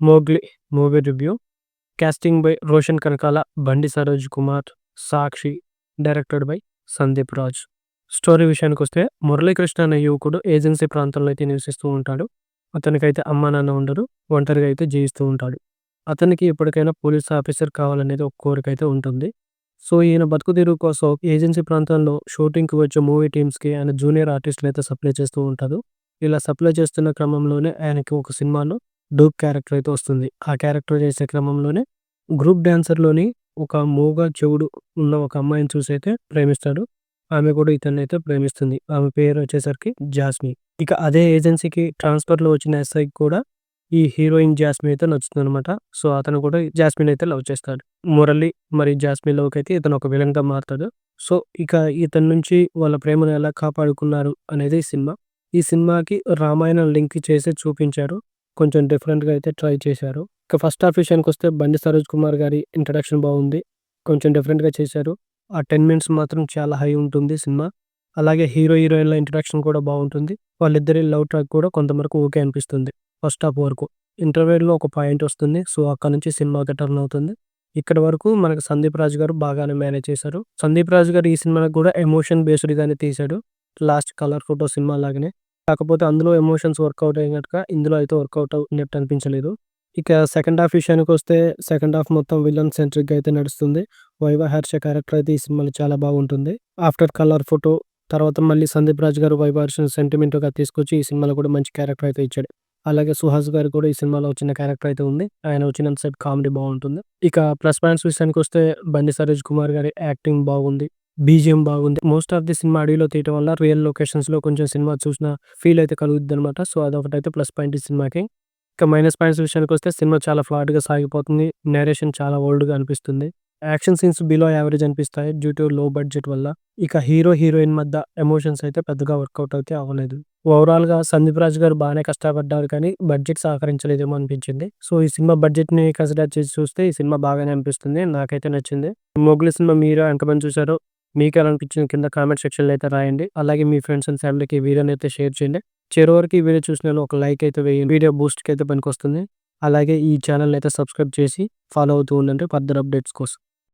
'Mowgli' movie review. Casting by Roshan Kanakala, Bandi Saroj Kumar, Sakshi. Directed by Sandeep Raj. Story విషయానికొస్తే, మురళీకృష్ణ అనే యువకుడు ఏజెన్సీ ప్రాంతంలో అయితే నివసిస్తూ ఉంటాడు. అతనికైతే అమ్మా నాన్న ఉండరు. ఒంటరిగా అయితే జీవిస్తూ ఉంటాడు. అతనికి ఎప్పటికైనా పోలీస్ ఆఫీసర్ కావాలనేది ఒక కోరికైతే ఉంటుంది. సో, ఈయన బతుకుదెరువు కోసం ఏజెన్సీ ప్రాంతంలో షూటింగ్‌కి వచ్చే మూవీ టీమ్స్‌కి ఆయన జూనియర్ ఆర్టిస్ట్‌లనైతే సప్లై చేస్తూ ఉంటాడు. ఇలా సప్లై చేస్తున్న క్రమంలోనే ఆయనకి ఒక సినిమాలో డూప్ క్యారెక్టర్ అయితే వస్తుంది. ఆ క్యారెక్టర్ చేసే క్రమంలోనే గ్రూప్ డాన్సర్‌లోని ఒక మూగ, చెవుడు ఉన్న ఒక అమ్మాయిని చూసైతే ప్రేమిస్తాడు. ఆమె కూడా ఇతన్నైతే ప్రేమిస్తుంది. ఆమె పేరు వచ్చేసరికి జాస్మి. ఇక అదే ఏజెన్సీకి ట్రాన్స్‌ఫర్‌లో వచ్చిన ఎస్ఐకి కూడా ఈ హీరోయిన్ జాస్మి అయితే నచ్చుతుందనమాట. సో, అతను కూడా జాస్మిన్ అయితే లవ్ చేస్తాడు. మురళి మరి జాస్మిన్ లవ్‌కైతే ఇతను ఒక విలన్‌గా మారతాడు. సో, ఇక ఇతని నుంచి వాళ్ళ ప్రేమను ఎలా కాపాడుకున్నారు అనేది ఈ సినిమా. ఈ సినిమాకి రామాయణం లింక్ చేసి చూపించారు. కొంచెం డిఫరెంట్‌గా అయితే ట్రై చేశారు. ఇక ఫస్ట్ హాఫ్ విషయానికొస్తే బండి సరోజ్ కుమార్ గారి ఇంట్రడక్షన్ బాగుంది. కొంచెం డిఫరెంట్‌గా చేశారు. ఆ 10 మినిట్స్ మాత్రం చాలా హై ఉంటుంది సినిమా. అలాగే హీరో, హీరోయిన్‌ల ఇంట్రడక్షన్ కూడా బావుంటుంది. వాళ్ళిద్దరి లవ్ ట్రాక్ కూడా కొంతవరకు ఓకే అనిపిస్తుంది ఫస్ట్ హాఫ్ వరకు. ఇంటర్వెల్‌లో ఒక పాయింట్ వస్తుంది. సో, అక్కడి నుంచి సినిమాకి టర్న్ అవుతుంది. ఇక్కడి వరకు మనకు సందీప్ రాజ్ గారు బాగానే మేనేజ్ చేశారు. సందీప్ రాజ్ గారు ఈ సినిమాకి కూడా ఎమోషన్ బేస్డ్‌గానే తీశాడు. లాస్ట్ కలర్ ఫోటో సినిమా లాగానే. కాకపోతే అందులో ఎమోషన్స్ వర్కౌట్ అయినట్టుగా ఇందులో అయితే వర్కౌట్ అవుతున్నట్టు అనిపించలేదు. ఇక సెకండ్ హాఫ్ విషయానికొస్తే, సెకండ్ హాఫ్ మొత్తం విలన్ సెంట్రిక్‌గా అయితే నడుస్తుంది. వైవా హర్ష క్యారెక్టర్ అయితే ఈ సినిమాలో చాలా బాగుంటుంది. ఆఫ్టర్ కలర్ ఫోటో తర్వాత మళ్ళీ సందీప్ రాజ్ గారు వైవా హర్షని సెంటిమెంట్‌గా తీసుకొచ్చి ఈ సినిమాలో కూడా మంచి క్యారెక్టర్ అయితే ఇచ్చాడు. అలాగే సుహాస్ గారు కూడా ఈ సినిమాలో చిన్న క్యారెక్టర్ అయితే ఉంది. ఆయన వచ్చినంత సేపు కామెడీ బావుంటుంది. ఇక ప్లస్ పాయింట్స్ విషయానికొస్తే బండి సరోజ్ కుమార్ గారి యాక్టింగ్ బాగుంది. బీజీఎం బాగుంది. మోస్ట్ ఆఫ్ ది సినిమా అడవిలో తీయటం వల్ల రియల్ లొకేషన్స్‌లో కొంచెం సినిమా చూసిన ఫీల్ అయితే కలుగుద్దనమాట. సో, అదొకటైతే ప్లస్ పాయింట్ ఈ సినిమాకి. ఇక మైనస్ పాయింట్స్ విషయానికొస్తే సినిమా చాలా ఫ్లాట్‌గా సాగిపోతుంది. నేరేషన్ చాలా ఓల్డ్‌గా అనిపిస్తుంది. యాక్షన్ సీన్స్ బిలో యావరేజ్ అనిపిస్తాయి డ్యూ టు లో బడ్జెట్ వల్ల. ఇక హీరో, హీరోయిన్ మధ్య ఎమోషన్స్ అయితే పెద్దగా వర్కౌట్ అయితే అవ్వలేదు. ఓవరాల్‌గా సందీప్ రాజ్ గారు బానే కష్టపడ్డారు కానీ బడ్జెట్ సహకరించలేదేమో అనిపించింది. సో, ఈ సినిమా బడ్జెట్‌ని కన్సిడర్ చేసి చూస్తే ఈ సినిమా బాగానే అనిపిస్తుంది. నాకైతే నచ్చింది. 'మొగ్లీ' సినిమా మీరు ఎంతమంది చూసారో, మీకెలా అనిపించిందో కింద కామెంట్ సెక్షన్‌లో అయితే రాయండి. అలాగే మీ ఫ్రెండ్స్ అండ్ ఫ్యామిలీకి ఈ వీడియోని అయితే షేర్ చేయండి. చివరి వరకు ఈ వీడియో చూసినోళ్ళు ఒక లైక్ అయితే వేయండి. వీడియో బూస్ట్‌కి అయితే పనికొస్తుంది. అలాగే ఈ ఛానెల్‌ని అయితే సబ్స్క్రైబ్ చేసి ఫాలో అవుతూ ఉండండి ఫర్దర్ అప్డేట్స్ కోసం.